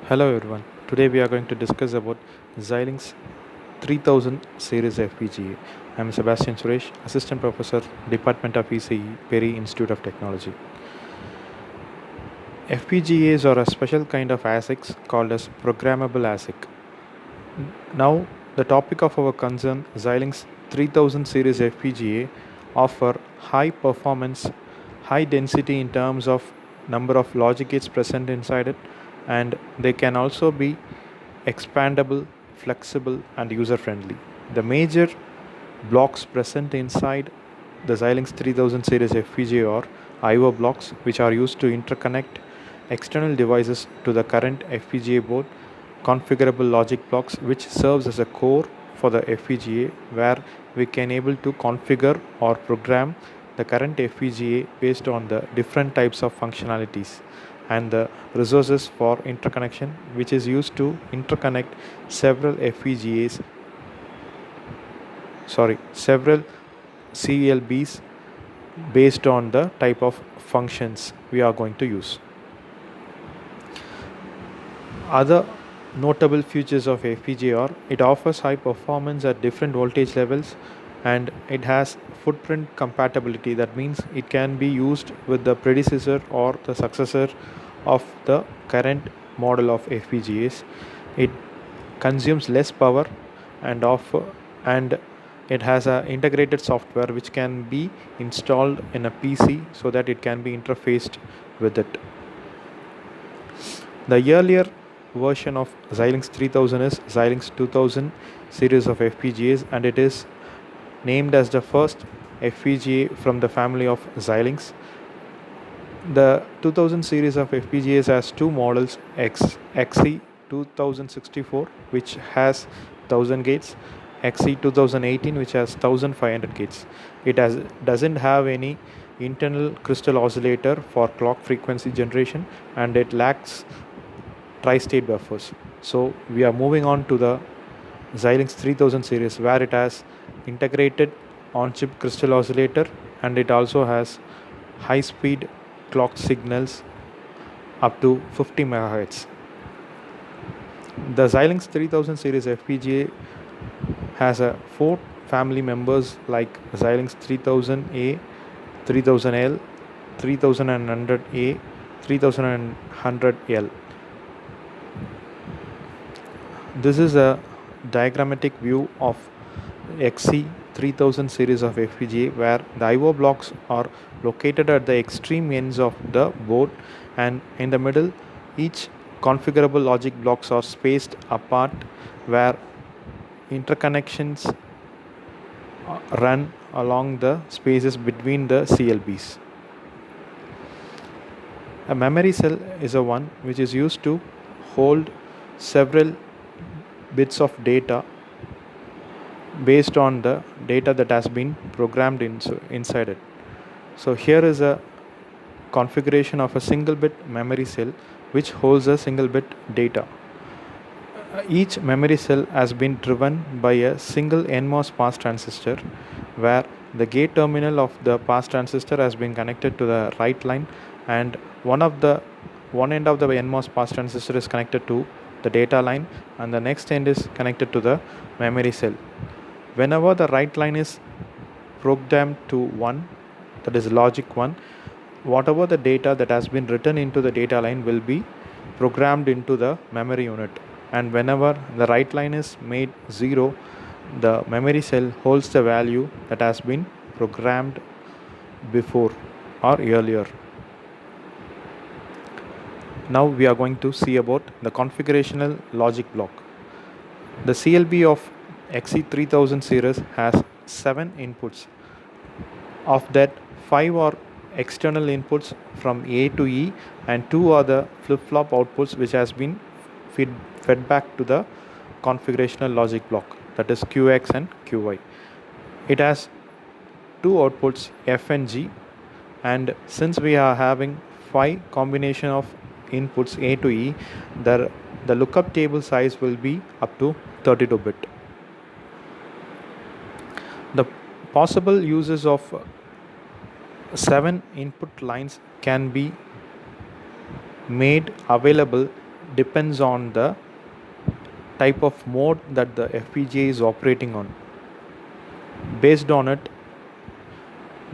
Hello everyone. Today we are going to discuss about Xilinx 3000 series FPGA. I am Sebastian Suresh, Assistant Professor, Department of ECE, Perry Institute of Technology. FPGAs are a special kind of ASICs called as programmable ASIC. Now, the topic of our concern, Xilinx 3000 series FPGA offer high performance, high density in terms of number of logic gates present inside it, and they can also be expandable, flexible, and user friendly. The major blocks present inside the Xilinx 3000 series FPGA are I/O blocks, which are used to interconnect external devices to the current FPGA board, configurable logic blocks, which serves as a core for the FPGA, where we can able to configure or program the current FPGA based on the different types of functionalities, and the resources for interconnection, which is used to interconnect several FPGAs, several CLBs based on the type of functions we are going to use. Other notable features of FPGA are it offers high performance at different voltage levels, and it has footprint compatibility. That means it can be used with the predecessor or the successor of the current model of FPGAs. It consumes less power and it has a integrated software which can be installed in a PC so that it can be interfaced with it. The earlier version of Xilinx 3000 is Xilinx 2000 series of FPGAs, and it is named as the first FPGA from the family of Xilinx. The 2000 series of FPGAs has two models, XE 2064, which has 1000 gates, XE 2018, which has 1500 gates. It doesn't have any internal crystal oscillator for clock frequency generation, and it lacks tri-state buffers. So we are moving on to the Xilinx 3000 series, where it has integrated on-chip crystal oscillator, and it also has high-speed clock signals up to 50 MHz. The Xilinx 3000 series FPGA has four family members like Xilinx 3000A, 3000L, 3100A, 3100L. This is a diagrammatic view of XE 3000 series of FPGA, where the I/O blocks are located at the extreme ends of the board, and in the middle each configurable logic blocks are spaced apart, where interconnections run along the spaces between the CLBs. A memory cell is a one which is used to hold several bits of data based on the data that has been programmed inside it. So here is a configuration of a single bit memory cell which holds a single bit data. Each memory cell has been driven by a single NMOS pass transistor, where the gate terminal of the pass transistor has been connected to the right line, and one end of the NMOS pass transistor is connected to the data line, and the next end is connected to the memory cell. Whenever the right line is programmed to 1, that is logic 1, whatever the data that has been written into the data line will be programmed into the memory unit, and whenever the right line is made 0, the memory cell holds the value that has been programmed before or earlier. Now we are going to see about the configurational logic block. The CLB of XE 3000 series has 7 inputs. Of that, 5 are external inputs from A to E, and 2 are the flip-flop outputs which has been fed back to the configurational logic block, that is QX and QY. It has 2 outputs, F and G, and since we are having 5 combination of inputs A to E, the lookup table size will be up to 32 bit. The possible uses of 7 input lines can be made available depends on the type of mode that the FPGA is operating on. Based on it,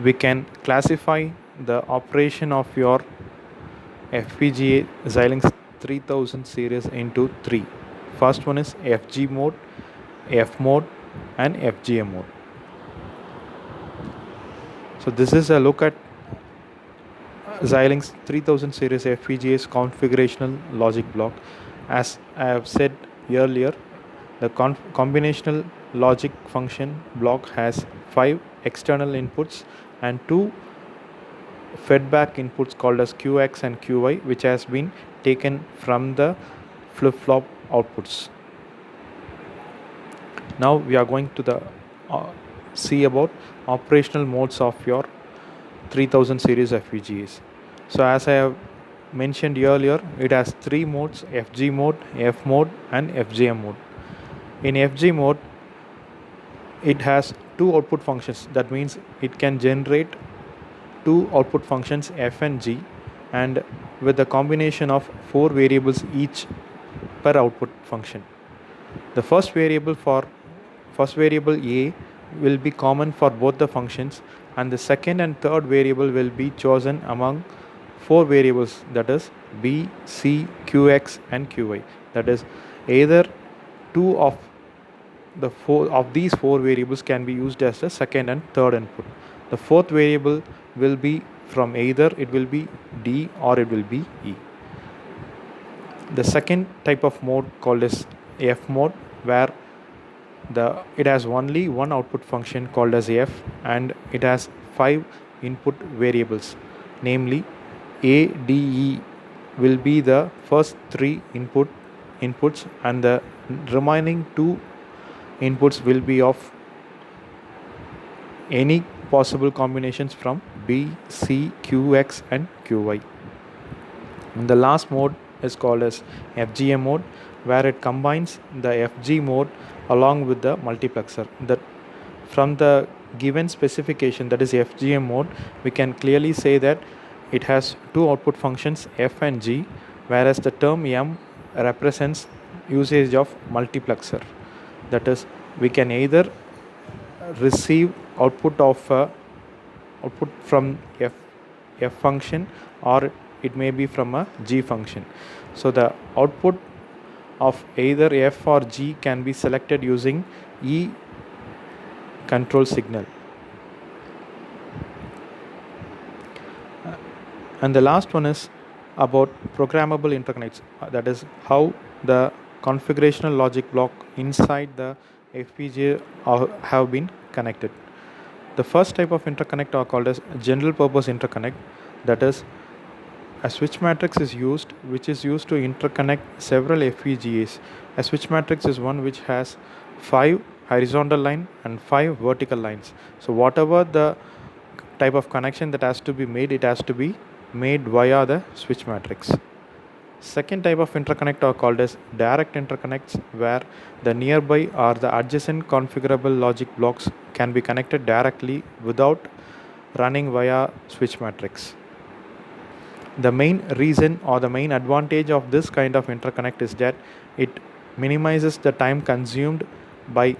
we can classify the operation of your FPGA Xilinx 3000 series into three. First one is FG mode, F mode, and FGA mode. So this is a look at Xilinx 3000 series FPGA's configurational logic block. As I have said earlier, the combinational logic function block has 5 external inputs and 2 feedback inputs called as QX and QY, which has been taken from the flip-flop outputs. Now we are going to see about operational modes of your 3000 series FPGAs. So as I have mentioned earlier, it has 3 modes: FG mode, F mode, and FGM mode. In FG mode, it has 2 output functions. That means it can generate 2 output functions F and G, and with a combination of 4 variables each per output function. The first variable A will be common for both the functions, and the second and third variable will be chosen among 4 variables, that is B, C, QX, and QY. That is, either 2 of these 4 variables can be used as the second and third input. The fourth variable will be from either it will be D or it will be E. The second type of mode called as F mode, where it has only one output function called as F, and it has 5 input variables, namely A, D, E will be the first 3 inputs, and the remaining 2 inputs will be of any possible combinations from B, C, QX, and QY. And the last mode is called as FGM mode, where it combines the FG mode along with the multiplexer. That from the given specification, that is FGM mode, we can clearly say that it has 2 output functions F and G, whereas the term M represents usage of multiplexer. That is, we can either receive output from F function, or it may be from a G function. So the output of either F or G can be selected using E control signal. And the last one is about programmable interconnects. That is how the configurational logic block inside the FPGA have been connected. The first type of interconnect are called as general purpose interconnect. That is, a switch matrix is used, which is used to interconnect several FPGAs. A switch matrix is one which has 5 horizontal lines and 5 vertical lines. So whatever the type of connection that has to be made, it has to be made via the switch matrix. Second type of interconnect are called as direct interconnects, where the nearby or the adjacent configurable logic blocks can be connected directly without running via switch matrix. The main reason or the main advantage of this kind of interconnect is that it minimizes the time consumed by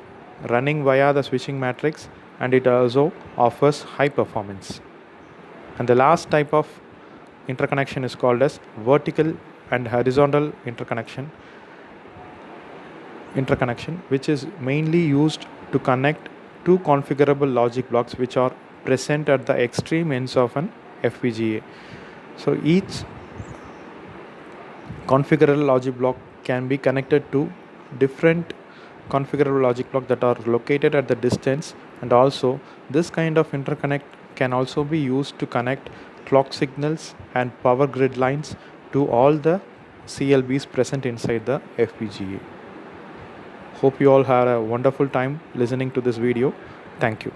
running via the switching matrix, and it also offers high performance. And the last type of interconnection is called as vertical and horizontal interconnection, which is mainly used to connect 2 configurable logic blocks which are present at the extreme ends of an FPGA. So each configurable logic block can be connected to different configurable logic blocks that are located at the distance, and also this kind of interconnect can also be used to connect clock signals and power grid lines to all the CLBs present inside the FPGA. Hope you all had a wonderful time listening to this video. Thank you.